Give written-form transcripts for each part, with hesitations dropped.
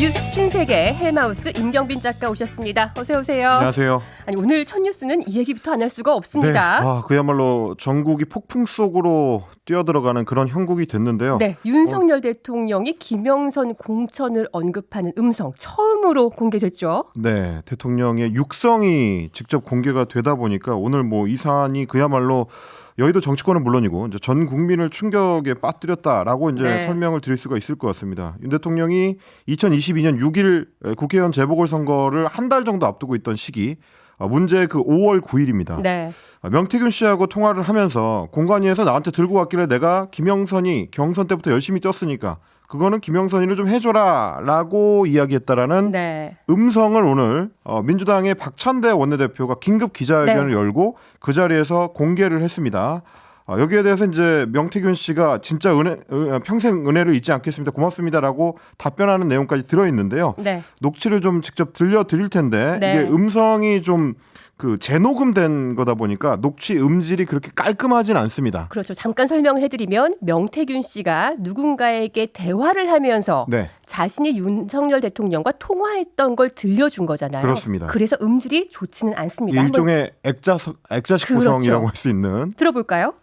뉴스 신세계 헬마우스 임경빈 작가 오셨습니다. 어서 오세요. 안녕하세요. 아니 오늘 첫 뉴스는 이 얘기부터 안 할 수가 없습니다. 네, 그야말로 전국이 폭풍 속으로 뛰어들어가는 그런 형국이 됐는데요. 네, 윤석열 대통령이 김영선 공천을 언급하는 음성 처음으로 공개됐죠. 네, 대통령의 육성이 직접 공개가 되다 보니까 오늘 이 사안이 그야말로 여의도 정치권은 물론이고 이제 전 국민을 충격에 빠뜨렸다라고 이제 네. 설명을 드릴 수가 있을 것 같습니다. 윤 대통령이 2022년 6일 국회의원 재보궐선거를 한 달 정도 앞두고 있던 시기, 문제 그 5월 9일입니다. 네. 명태균 씨하고 통화를 하면서 공관위에서 나한테 들고 왔길래 내가 김영선이 경선 때부터 열심히 뛰었으니까 그거는 김영선이를 좀 해줘라 라고 이야기했다라는 네. 음성을 오늘 민주당의 박찬대 원내대표가 긴급 기자회견을 네. 열고 그 자리에서 공개를 했습니다. 여기에 대해서 이제 명태균 씨가 진짜 평생 은혜를 잊지 않겠습니다. 고맙습니다라고 답변하는 내용까지 들어있는데요. 네. 녹취를 좀 직접 들려드릴 텐데 네. 이게 음성이 좀 재녹음된 거다 보니까 녹취 음질이 그렇게 깔끔하진 않습니다. 그렇죠. 잠깐 설명을 해드리면 명태균 씨가 누군가에게 대화를 하면서 네, 자신이 윤석열 대통령과 통화했던 걸 들려준 거잖아요. 그렇습니다. 그래서 음질이 좋지는 않습니다. 한번 일종의 액자식 그렇죠. 구성이라고 할 수 있는. 들어볼까요?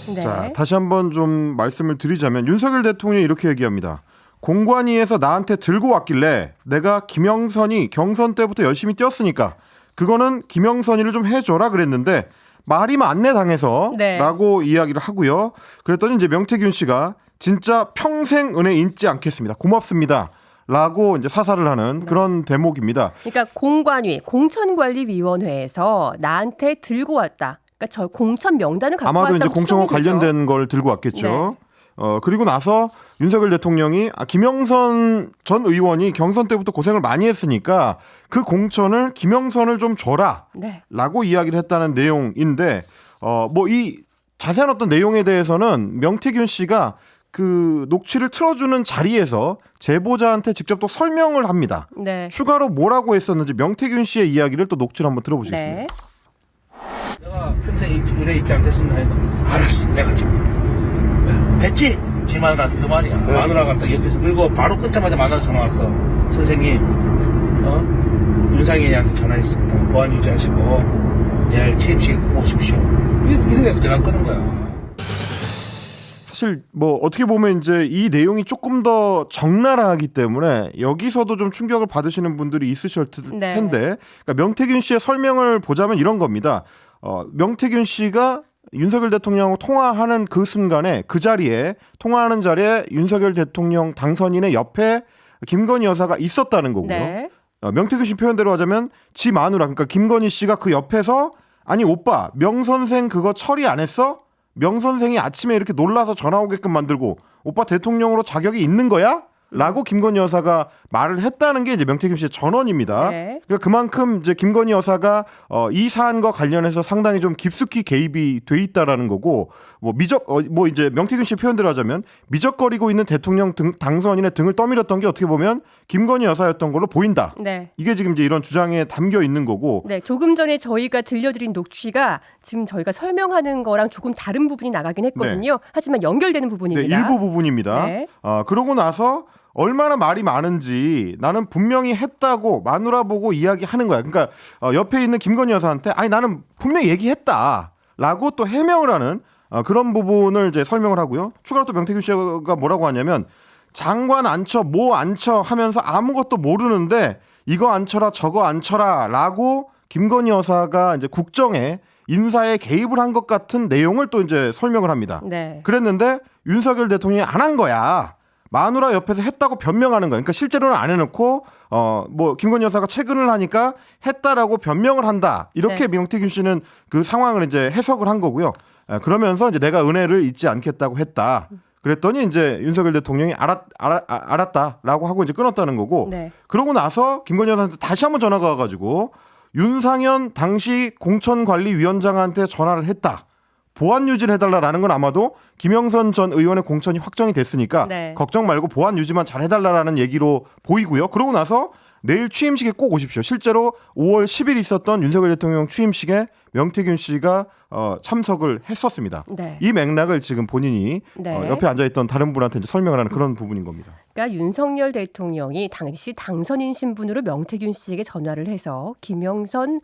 네. 자, 다시 한번 좀 말씀을 드리자면 윤석열 대통령이 이렇게 얘기합니다. 공관위에서 나한테 들고 왔길래 내가 김영선이 경선 때부터 열심히 뛰었으니까 그거는 김영선이를 좀 해줘라 그랬는데 말이 맞네 당해서 네. 라고 이야기를 하고요. 그랬더니 이제 명태균 씨가 진짜 평생 은혜 잊지 않겠습니다. 고맙습니다. 라고 이제 사살을 하는 그런 대목입니다. 그러니까 공관위, 공천관리위원회에서 나한테 들고 왔다. 그러니까 저 공천 명단을 갖고 아마도 이제 왔다고 공천과 추정이 되죠. 관련된 걸 들고 왔겠죠. 네. 그리고 나서 윤석열 대통령이 김영선 전 의원이 경선 때부터 고생을 많이 했으니까 그 공천을 김영선을 좀 줘라 네. 라고 이야기를 했다는 내용인데 이 자세한 어떤 내용에 대해서는 명태균 씨가 그 녹취를 틀어주는 자리에서 제보자한테 직접 또 설명을 합니다. 네. 추가로 뭐라고 했었는지 명태균 씨의 이야기를 또 녹취를 한번 들어보시겠습니다. 네. 내가 평생 은혜 잊지 않겠습니다. 하니까 알았어. 내가 지금 했지? 지 마누라한테 그 말이야. 마누라가 딱 옆에서 그리고 바로 끊자마자 마누라 전화 왔어. 선생님 윤상현이한테 전화했습니다. 보안 유지하시고 내일 취임식에 꼭 오십시오. 이렇게 전화 끄는 거야. 사실 어떻게 보면 이제 이 내용이 조금 더 적나라하기 때문에 여기서도 좀 충격을 받으시는 분들이 있으실 텐데 그러니까 명태균 씨의 설명을 보자면 이런 겁니다. 명태균 씨가 윤석열 대통령하고 통화하는 그 순간에 그 자리에 통화하는 자리에 윤석열 대통령 당선인의 옆에 김건희 여사가 있었다는 거고요. 네. 명태균 씨 표현대로 하자면 지 마누라 그러니까 김건희 씨가 그 옆에서 아니 오빠 명 선생 그거 처리 안 했어? 명 선생이 아침에 이렇게 놀라서 전화 오게끔 만들고 오빠 대통령으로 자격이 있는 거야? 라고 김건희 여사가 말을 했다는 게 이제 명태균 씨의 전언입니다. 네. 그러니까 그만큼 이제 김건희 여사가 이 사안과 관련해서 상당히 좀 깊숙이 개입이 돼 있다라는 거고 이제 명태균 씨 표현대로 하자면 미적거리고 있는 대통령 당선인의 등을 떠밀었던 게 어떻게 보면 김건희 여사였던 걸로 보인다. 네. 이게 지금 이제 이런 주장에 담겨 있는 거고. 네, 조금 전에 저희가 들려드린 녹취가 지금 저희가 설명하는 거랑 조금 다른 부분이 나가긴 했거든요. 네. 하지만 연결되는 네, 부분입니다. 일부 부분입니다. 네. 그러고 나서 얼마나 말이 많은지 나는 분명히 했다고 마누라 보고 이야기하는 거야. 그러니까 옆에 있는 김건희 여사한테 아니 나는 분명히 얘기했다라고 또 해명을 하는 그런 부분을 이제 설명을 하고요. 추가로 또 명태균 씨가 뭐라고 하냐면 장관 앉혀 뭐 앉혀 하면서 아무것도 모르는데 이거 앉혀라 저거 앉혀라라고 김건희 여사가 이제 국정에 인사에 개입을 한 것 같은 내용을 또 이제 설명을 합니다. 네. 그랬는데 윤석열 대통령이 안 한 거야. 마누라 옆에서 했다고 변명하는 거예요. 그러니까 실제로는 안 해놓고 김건희 여사가 퇴근을 하니까 했다라고 변명을 한다. 이렇게 네. 명태균 씨는 그 상황을 이제 해석을 한 거고요. 그러면서 이제 내가 은혜를 잊지 않겠다고 했다. 그랬더니 이제 윤석열 대통령이 알았다라고 하고 이제 끊었다는 거고. 네. 그러고 나서 김건희 여사한테 다시 한번 전화가 와가지고 윤상현 당시 공천관리위원장한테 전화를 했다. 보안 유지를 해달라라는 건 아마도 김영선 전 의원의 공천이 확정이 됐으니까 네. 걱정 말고 보안 유지만 잘 해달라라는 얘기로 보이고요. 그러고 나서 내일 취임식에 꼭 오십시오. 실제로 5월 10일 있었던 윤석열 대통령 취임식에 명태균 씨가 참석을 했었습니다. 네. 이 맥락을 지금 본인이 네. 옆에 앉아있던 다른 분한테 이제 설명을 하는 그런 부분인 겁니다. 그러니까 윤석열 대통령이 당시 당선인 신분으로 명태균 씨에게 전화를 해서 김영선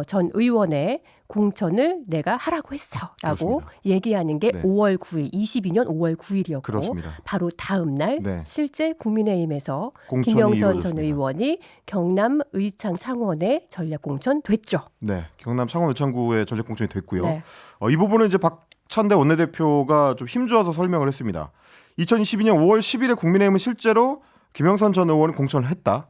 전 의원의 공천을 내가 하라고 했어라고 그렇습니다. 얘기하는 게 네. 5월 9일, 22년 5월 9일이었고 그렇습니다. 바로 다음 날 네. 실제 국민의힘에서 공천이 김영선 전 이루어졌습니다. 의원이 경남 의창 창원에 전략 공천 됐죠. 네, 경남 창원 의창구에 전략 공천이 됐고요. 네. 이 부분은 이제 박찬대 원내대표가 좀 힘주어서 설명을 했습니다. 2022년 5월 10일에 국민의힘은 실제로 김영선 전 의원이 공천을 했다.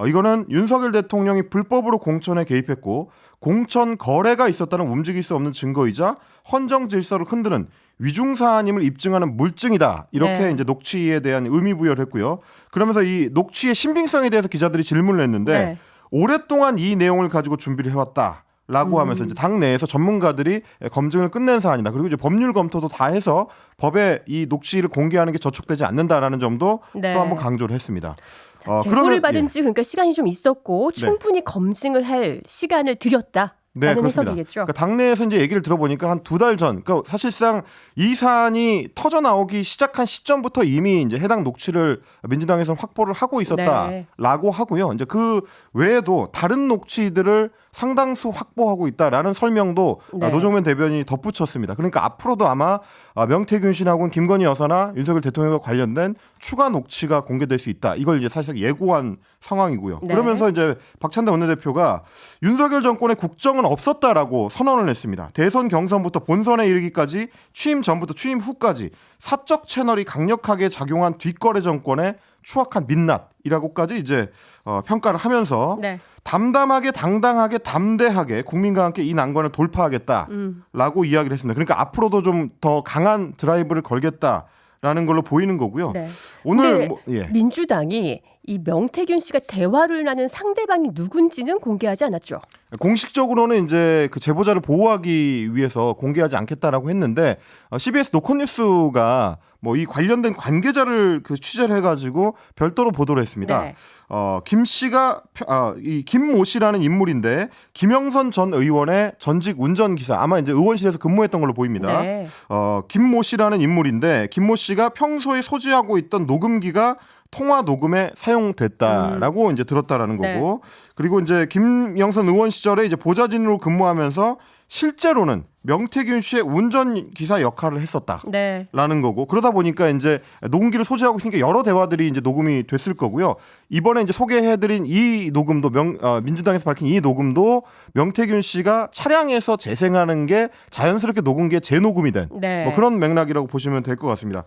이거는 윤석열 대통령이 불법으로 공천에 개입했고 공천 거래가 있었다는 움직일 수 없는 증거이자 헌정 질서를 흔드는 위중 사안임을 입증하는 물증이다. 이렇게 네. 이제 녹취에 대한 의미 부여를 했고요. 그러면서 이 녹취의 신빙성에 대해서 기자들이 질문을 했는데 네. 오랫동안 이 내용을 가지고 준비를 해왔다. 라고 하면서 이제 당 내에서 전문가들이 검증을 끝낸 사안이다. 그리고 이제 법률 검토도 다 해서 법에 이 녹취를 공개하는 게 저촉되지 않는다라는 점도 네. 또 한번 강조를 했습니다. 제보를 받은 지 그러니까 시간이 좀 있었고 네. 충분히 검증을 할 시간을 들였다. 네, 라는 그렇습니다. 해석이겠죠. 그러니까 당내에서 이제 얘기를 들어보니까 한 2달 전, 그러니까 사실상 이 사안이 터져 나오기 시작한 시점부터 이미 이제 해당 녹취를 민주당에서는 확보를 하고 있었다라고 하고요. 이제 그 외에도 다른 녹취들을 상당수 확보하고 있다라는 설명도 네. 노정면 대변인이 덧붙였습니다. 그러니까 앞으로도 아마 명태균 씨하고는 김건희 여사나 윤석열 대통령과 관련된 추가 녹취가 공개될 수 있다. 이걸 이제 사실 예고한 상황이고요. 네. 그러면서 이제 박찬대 원내대표가 윤석열 정권의 국정은 없었다라고 선언을 했습니다. 대선 경선부터 본선에 이르기까지 취임 전부터 취임 후까지 사적 채널이 강력하게 작용한 뒷거래 정권의 추악한 민낯이라고까지 이제 평가를 하면서 네. 담담하게 당당하게 담대하게 국민과 함께 이 난관을 돌파하겠다라고 이야기를 했습니다. 그러니까 앞으로도 좀 더 강한 드라이브를 걸겠다라는 걸로 보이는 거고요. 네. 오늘 근데 민주당이 이 명태균 씨가 대화를 나눈 상대방이 누군지는 공개하지 않았죠. 공식적으로는 이제 그 제보자를 보호하기 위해서 공개하지 않겠다라고 했는데 CBS 노컷뉴스가 뭐 이 관련된 관계자를 그 취재를 해가지고 별도로 보도를 했습니다. 네. 김 씨가 이 김모 씨라는 인물인데 김영선 전 의원의 전직 운전기사 아마 이제 의원실에서 근무했던 걸로 보입니다. 네. 김모 씨라는 인물인데 김모 씨가 평소에 소지하고 있던 녹음기가 통화 녹음에 사용됐다라고 이제 들었다라는 거고 그리고 이제 김영선 의원 시절에 이제 보좌진으로 근무하면서 실제로는 명태균 씨의 운전기사 역할을 했었다라는 네. 거고 그러다 보니까 이제 녹음기를 소지하고 있으니까 여러 대화들이 이제 녹음이 됐을 거고요. 이번에 이제 소개해드린 이 녹음도 민주당에서 밝힌 이 녹음도 명태균 씨가 차량에서 재생하는 게 자연스럽게 녹음기에 재녹음이 된 네. 뭐 그런 맥락이라고 보시면 될 것 같습니다.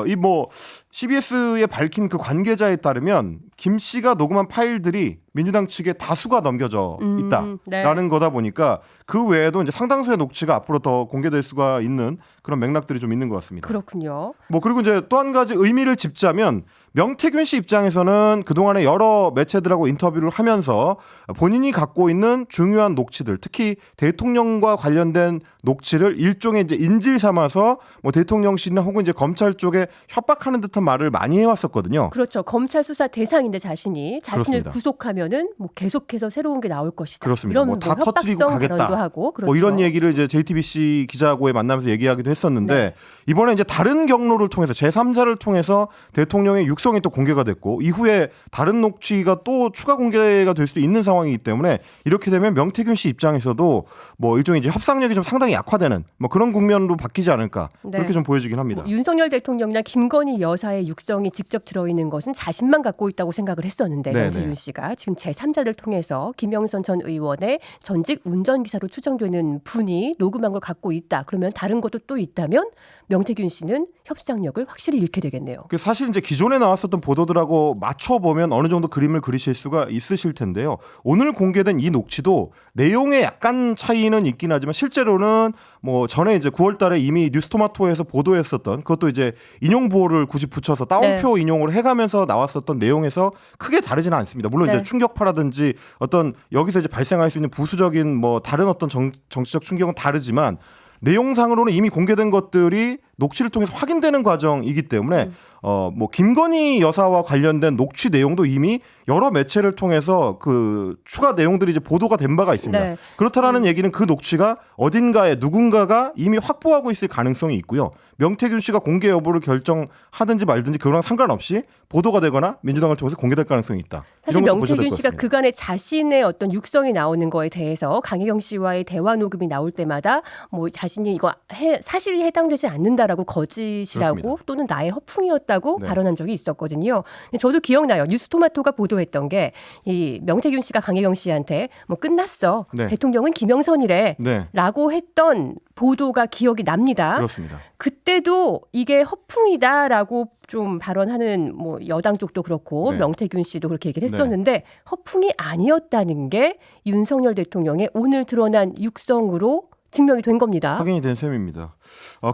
이 뭐 CBS에 밝힌 그 관계자에 따르면 김 씨가 녹음한 파일들이 민주당 측에 다수가 넘겨져 있다라는 네. 거다 보니까 그 외에도 이제 상당수의 녹취가 앞으로 더 공개될 수가 있는 그런 맥락들이 좀 있는 것 같습니다. 그렇군요. 뭐 그리고 이제 또 한 가지 의미를 짚자면 명태균 씨 입장에서는 그동안에 여러 매체들하고 인터뷰를 하면서 본인이 갖고 있는 중요한 녹취들, 특히 대통령과 관련된 녹취를 일종의 이제 인질 삼아서 뭐 대통령실이나 혹은 이제 검찰 쪽에 협박하는 듯한 말을 많이 해왔었거든요. 그렇죠. 검찰 수사 대상인데 자신을 그렇습니다. 구속하면은 뭐 계속해서 새로운 게 나올 것이다. 그렇습니다. 이런 뭐 다 터뜨리고 협박성 가겠다. 발언도 하고 그렇죠. 뭐 이런 얘기를 이제 JTBC 기자하고의 만나면서 얘기하기도 했었는데 네. 이번에 이제 다른 경로를 통해서 제3자를 통해서 대통령의 육성이 또 공개가 됐고 이후에 다른 녹취가 또 추가 공개가 될 수도 있는 상황이기 때문에 이렇게 되면 명태균 씨 입장에서도 뭐 일종의 이제 협상력이 좀 상당히 약화되는 뭐 그런 국면으로 바뀌지 않을까 네. 그렇게 좀 보여지긴 합니다. 뭐 윤석열 대통령이나 김건희 여사의 육성이 직접 들어있는 것은 자신만 갖고 있다고 생각을 했었는데 네네. 명태균 씨가 지금 제3자를 통해서 김영선 전 의원의 전직 운전기사로 추정되는 분이 녹음한 걸 갖고 있다. 그러면 다른 것도 또 있다면 명태균 씨는 협상력을 확실히 잃게 되겠네요. 사실 이제 기존에 나왔었던 보도들하고 맞춰보면 어느 정도 그림을 그리실 수가 있으실 텐데요. 오늘 공개된 이 녹취도 내용에 약간 차이는 있긴 하지만 실제로는 뭐 전에 이제 9월 달에 이미 뉴스토마토에서 보도했었던 그것도 이제 인용 부호를 굳이 붙여서 따옴표 인용을 해가면서 나왔었던 내용에서 크게 다르지는 않습니다. 물론 이제 충격파라든지 어떤 여기서 이제 발생할 수 있는 부수적인 뭐 다른 어떤 정치적 충격은 다르지만 내용상으로는 이미 공개된 것들이 녹취를 통해서 확인되는 과정이기 때문에 뭐 김건희 여사와 관련된 녹취 내용도 이미 여러 매체를 통해서 그 추가 내용들이 이제 보도가 된 바가 있습니다. 네. 그렇다라는 얘기는 그 녹취가 어딘가에 누군가가 이미 확보하고 있을 가능성이 있고요. 명태균 씨가 공개 여부를 결정하든지 말든지 그거랑 상관없이 보도가 되거나 민주당을 통해서 공개될 가능성이 있다. 사실 이런 것도 보셔야 될 명태균 것 씨가 같습니다. 그간의 자신의 어떤 육성이 나오는 거에 대해서 강혜경 씨와의 대화 녹음이 나올 때마다 뭐 자신이 이거 사실이 해당되지 않는다라고 거짓이라고 그렇습니다. 또는 나의 허풍이었다고 네. 발언한 적이 있었거든요. 근데 저도 기억나요. 뉴스토마토가 보도했던 게 이 명태균 씨가 강혜경 씨한테 뭐 끝났어. 네. 대통령은 김영선이래. 네, 라고 했던 보도가 기억이 납니다. 그렇습니다. 그때도 이게 허풍이다라고 좀 발언하는 뭐 여당 쪽도 그렇고 네. 명태균 씨도 그렇게 얘기를 했었는데 허풍이 아니었다는 게 윤석열 대통령의 오늘 드러난 육성으로 증명이 된 겁니다. 확인이 된 셈입니다.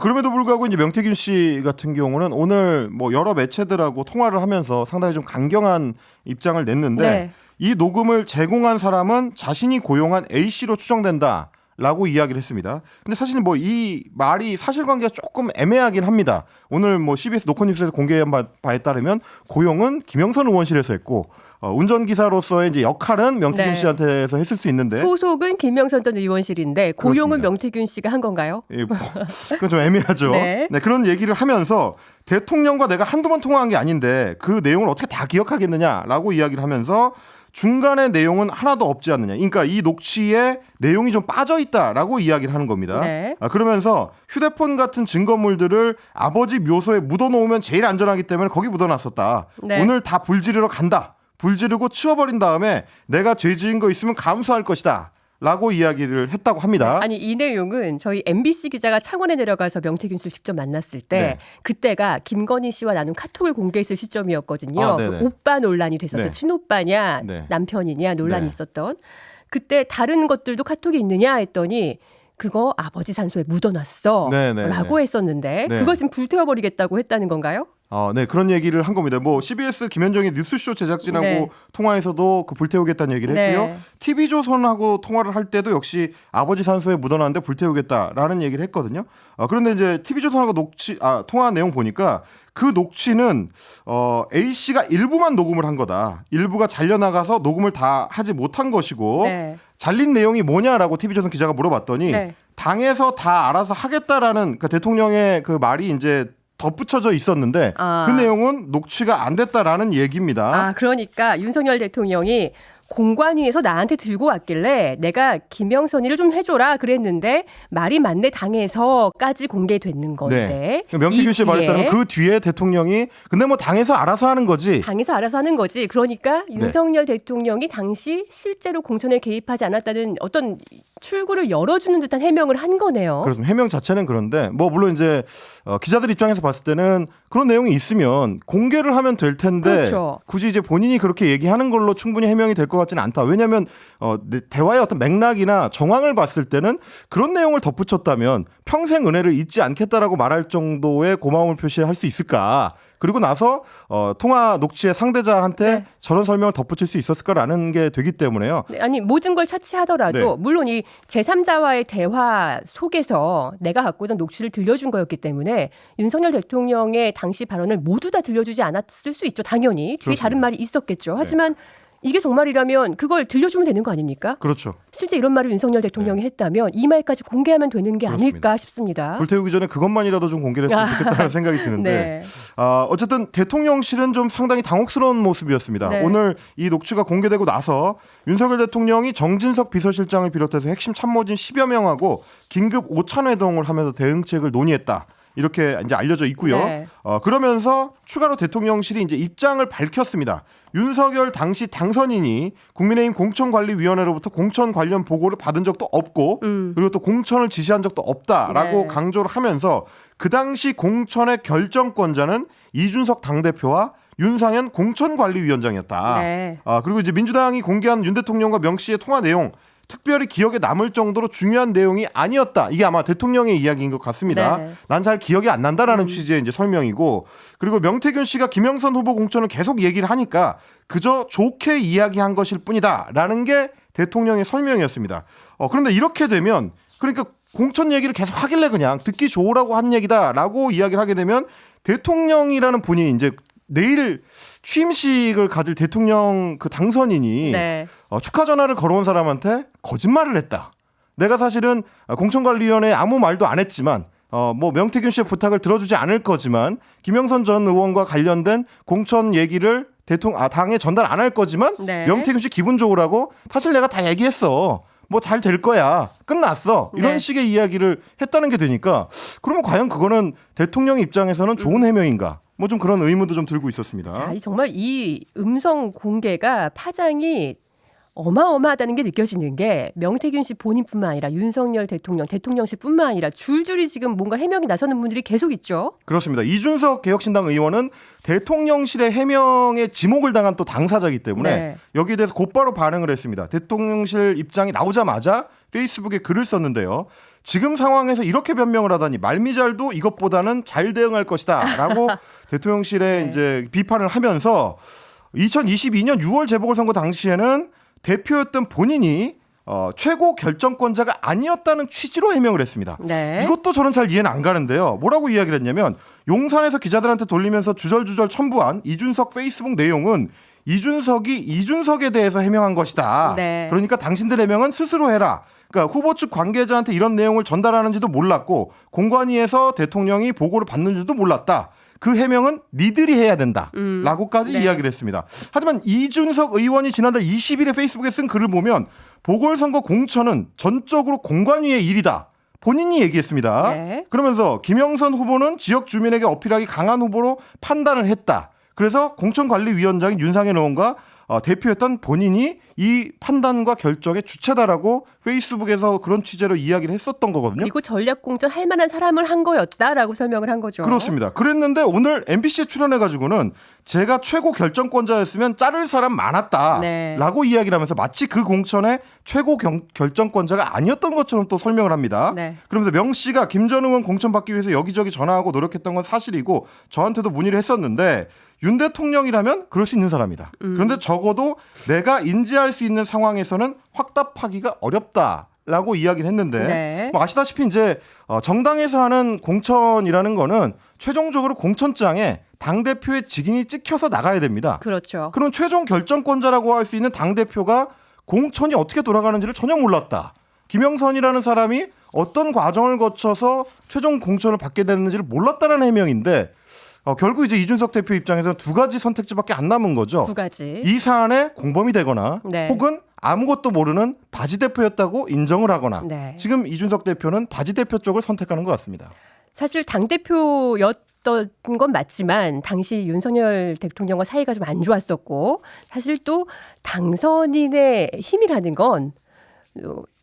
그럼에도 불구하고 이제 명태균 씨 같은 경우는 오늘 뭐 여러 매체들하고 통화를 하면서 상당히 좀 강경한 입장을 냈는데 네. 이 녹음을 제공한 사람은 자신이 고용한 A 씨로 추정된다. 라고 이야기를 했습니다. 근데 사실 뭐 이 말이 사실관계가 조금 애매하긴 합니다. 오늘 뭐 CBS 노컷뉴스에서 공개한 바에 따르면 고용은 김영선 의원실에서 했고 운전기사로서의 이제 역할은 명태균 네. 씨한테서 했을 수 있는데 소속은 김영선 전 의원실인데 고용은 그렇습니다. 명태균 씨가 한 건가요? 예, 뭐, 그건 좀 애매하죠. 네. 네, 그런 얘기를 하면서 대통령과 내가 한두 번 통화한 게 아닌데 그 내용을 어떻게 다 기억하겠느냐라고 이야기를 하면서 중간에 내용은 하나도 없지 않느냐. 그러니까 이 녹취에 내용이 좀 빠져 있다라고 이야기를 하는 겁니다. 네. 그러면서 휴대폰 같은 증거물들을 아버지 묘소에 묻어놓으면 제일 안전하기 때문에 거기 묻어놨었다. 네. 오늘 다 불 지르러 간다. 불 지르고 치워버린 다음에 내가 죄 지은 거 있으면 감수할 것이다. 라고 이야기를 했다고 합니다. 아니 이 내용은 저희 MBC 기자가 창원에 내려가서 명태균 씨를 직접 만났을 때 네. 그때가 김건희 씨와 나눈 카톡을 공개했을 시점이었거든요. 아, 그 네네. 오빠 논란이 됐었던 네. 친오빠냐 네. 남편이냐 논란이 네. 있었던 그때 다른 것들도 카톡이 있느냐 했더니 그거 아버지 산소에 묻어놨어 네네. 라고 했었는데 네. 그거 지금 불태워버리겠다고 했다는 건가요? 네, 그런 얘기를 한 겁니다. 뭐 CBS 김현정의 뉴스쇼 제작진하고 네. 통화에서도 그 불태우겠다는 얘기를 네. 했고요. TV조선하고 통화를 할 때도 역시 아버지 산소에 묻어놨는데 불태우겠다라는 얘기를 했거든요. 그런데 이제 TV조선하고 통화 내용 보니까 그 녹취는 A 씨가 일부만 녹음을 한 거다. 일부가 잘려나가서 녹음을 다 하지 못한 것이고 네. 잘린 내용이 뭐냐라고 TV조선 기자가 물어봤더니 네. 당에서 다 알아서 하겠다라는 그 대통령의 그 말이 이제 덧붙여져 있었는데 그 내용은 녹취가 안 됐다라는 얘기입니다. 그러니까 윤석열 대통령이 공관위에서 나한테 들고 왔길래 내가 김영선이를 좀 해줘라 그랬는데 말이 맞네 당에서까지 공개됐는 건데 네. 명태균 씨의 말에 따르면 그 뒤에 대통령이 근데 뭐 당에서 알아서 하는 거지. 당에서 알아서 하는 거지. 그러니까 윤석열 대통령이 당시 실제로 공천에 개입하지 않았다는 어떤 출구를 열어주는 듯한 해명을 한 거네요. 그렇습니다. 해명 자체는 그런데 뭐 물론 이제 기자들 입장에서 봤을 때는 그런 내용이 있으면 공개를 하면 될 텐데 그렇죠. 굳이 이제 본인이 그렇게 얘기하는 걸로 충분히 해명이 될 것 같지는 않다. 왜냐하면 대화의 어떤 맥락이나 정황을 봤을 때는 그런 내용을 덧붙였다면 평생 은혜를 잊지 않겠다라고 말할 정도의 고마움을 표시할 수 있을까? 그리고 나서 통화 녹취의 상대자한테 저런 설명을 덧붙일 수 있었을 거라는 게 되기 때문에요. 네, 아니 모든 걸 차치하더라도 네. 물론 이 제3자와의 대화 속에서 내가 갖고 있던 녹취를 들려준 거였기 때문에 윤석열 대통령의 당시 발언을 모두 다 들려주지 않았을 수 있죠. 당연히 뒤에 그렇습니다. 다른 말이 있었겠죠. 하지만 이게 정말이라면 그걸 들려주면 되는 거 아닙니까? 그렇죠. 실제 이런 말을 윤석열 대통령이 했다면 이 말까지 공개하면 되는 게 그렇습니다. 아닐까 싶습니다. 불태우기 전에 그것만이라도 좀 공개를 했으면 좋겠다는 생각이 드는데 네. 어쨌든 대통령실은 좀 상당히 당혹스러운 모습이었습니다. 네. 오늘 이 녹취가 공개되고 나서 윤석열 대통령이 정진석 비서실장을 비롯해서 핵심 참모진 10여 명하고 긴급 오찬회동을 하면서 대응책을 논의했다. 이렇게 이제 알려져 있고요. 네. 그러면서 추가로 대통령실이 이제 입장을 밝혔습니다. 윤석열 당시 당선인이 국민의힘 공천관리위원회로부터 공천 관련 보고를 받은 적도 없고 그리고 또 공천을 지시한 적도 없다라고 네. 강조를 하면서 그 당시 공천의 결정권자는 이준석 당대표와 윤상현 공천관리위원장이었다. 네. 그리고 이제 민주당이 공개한 윤 대통령과 명 씨의 통화 내용 특별히 기억에 남을 정도로 중요한 내용이 아니었다. 이게 아마 대통령의 이야기인 것 같습니다. 네. 난 잘 기억이 안 난다라는 취지의 이제 설명이고, 그리고 명태균 씨가 김영선 후보 공천을 계속 얘기를 하니까 그저 좋게 이야기한 것일 뿐이다라는 게 대통령의 설명이었습니다. 그런데 이렇게 되면 그러니까 공천 얘기를 계속 하길래 그냥 듣기 좋으라고 한 얘기다라고 이야기를 하게 되면 대통령이라는 분이 이제 내일 취임식을 가질 대통령 그 당선인이 네. 축하 전화를 걸어온 사람한테 거짓말을 했다. 내가 사실은 공천관리위원회에 아무 말도 안 했지만 뭐 명태균 씨의 부탁을 들어주지 않을 거지만 김영선 전 의원과 관련된 공천 얘기를 당에 전달 안 할 거지만 네. 명태균 씨 기분 좋으라고 사실 내가 다 얘기했어. 뭐 잘 될 거야. 끝났어. 이런 네. 식의 이야기를 했다는 게 되니까 그러면 과연 그거는 대통령 입장에서는 좋은 해명인가? 뭐 좀 그런 의문도 좀 들고 있었습니다. 자, 정말 이 음성 공개가 파장이 어마어마하다는 게 느껴지는 게 명태균 씨 본인뿐만 아니라 윤석열 대통령실뿐만 아니라 줄줄이 지금 뭔가 해명이 나서는 분들이 계속 있죠. 그렇습니다. 이준석 개혁신당 의원은 대통령실의 해명에 지목을 당한 또 당사자이기 때문에 네. 여기에 대해서 곧바로 반응을 했습니다. 대통령실 입장이 나오자마자 페이스북에 글을 썼는데요. 지금 상황에서 이렇게 변명을 하다니 말미잘도 이것보다는 잘 대응할 것이다 라고 대통령실에 네. 이제 비판을 하면서 2022년 6월 재보궐선거 당시에는 대표였던 본인이 최고 결정권자가 아니었다는 취지로 해명을 했습니다. 네. 이것도 저는 잘 이해는 안 가는데요. 뭐라고 이야기를 했냐면 용산에서 기자들한테 돌리면서 주절주절 첨부한 이준석 페이스북 내용은 이준석이 이준석에 대해서 해명한 것이다. 네. 그러니까 당신들 해명은 스스로 해라. 그러니까 후보 측 관계자한테 이런 내용을 전달하는지도 몰랐고 공관위에서 대통령이 보고를 받는지도 몰랐다. 그 해명은 니들이 해야 된다. 라고까지 네. 이야기를 했습니다. 하지만 이준석 의원이 지난달 20일에 페이스북에 쓴 글을 보면 보궐선거 공천은 전적으로 공관위의 일이다. 본인이 얘기했습니다. 네. 그러면서 김영선 후보는 지역 주민에게 어필하기 강한 후보로 판단을 했다. 그래서 공천관리위원장인 윤상현 의원과 대표였던 본인이 이 판단과 결정의 주체다라고 페이스북에서 그런 취재로 이야기를 했었던 거거든요. 그리고 전략공천 할 만한 사람을 한 거였다라고 설명을 한 거죠. 그렇습니다. 그랬는데 오늘 MBC에 출연해가지고는 제가 최고 결정권자였으면 자를 사람 많았다라고 네. 이야기를 하면서 마치 그 공천의 최고 결정권자가 아니었던 것처럼 또 설명을 합니다. 네. 그러면서 명 씨가 김 전 의원 공천 받기 위해서 여기저기 전화하고 노력했던 건 사실이고 저한테도 문의를 했었는데 윤 대통령이라면 그럴 수 있는 사람이다. 그런데 적어도 내가 인지할 수 있는 상황에서는 확답하기가 어렵다라고 이야기를 했는데 네. 뭐 아시다시피 이제 정당에서 하는 공천이라는 거는 최종적으로 공천장에 당대표의 직인이 찍혀서 나가야 됩니다. 그렇죠. 그럼 최종 결정권자라고 할 수 있는 당대표가 공천이 어떻게 돌아가는지를 전혀 몰랐다. 김영선이라는 사람이 어떤 과정을 거쳐서 최종 공천을 받게 됐는지를 몰랐다는 해명인데 결국 이제 이준석 대표 입장에서는 두 가지 선택지밖에 안 남은 거죠. 두 가지. 이 사안에 공범이 되거나 네. 혹은 아무것도 모르는 바지 대표였다고 인정을 하거나 네. 지금 이준석 대표는 바지 대표 쪽을 선택하는 것 같습니다. 사실 당대표였던 건 맞지만 당시 윤석열 대통령과 사이가 좀 안 좋았었고 사실 또 당선인의 힘이라는 건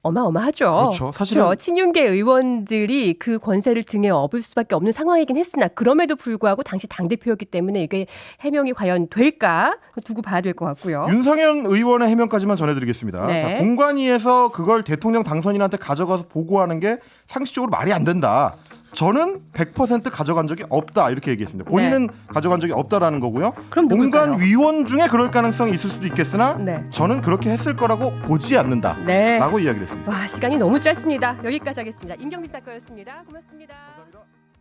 어마어마하죠. 그렇죠. 사실은 그렇죠. 친윤계 의원들이 그 권세를 등에 업을 수밖에 없는 상황이긴 했으나 그럼에도 불구하고 당시 당대표였기 때문에 이게 해명이 과연 될까 두고 봐야 될 것 같고요. 윤상현 의원의 해명까지만 전해드리겠습니다. 네. 자, 공관위에서 그걸 대통령 당선인한테 가져가서 보고하는 게 상식적으로 말이 안 된다. 저는 100% 가져간 적이 없다 이렇게 얘기했습니다. 본인은 가져간 적이 없다라는 거고요. 그럼 누굴까요? 공관위원 중에 그럴 가능성이 있을 수도 있겠으나 네. 저는 그렇게 했을 거라고 보지 않는다. 네. 라고 이야기를 했습니다. 와, 시간이 너무 짧습니다. 여기까지 하겠습니다. 임경빈 작가였습니다. 고맙습니다. 감사합니다.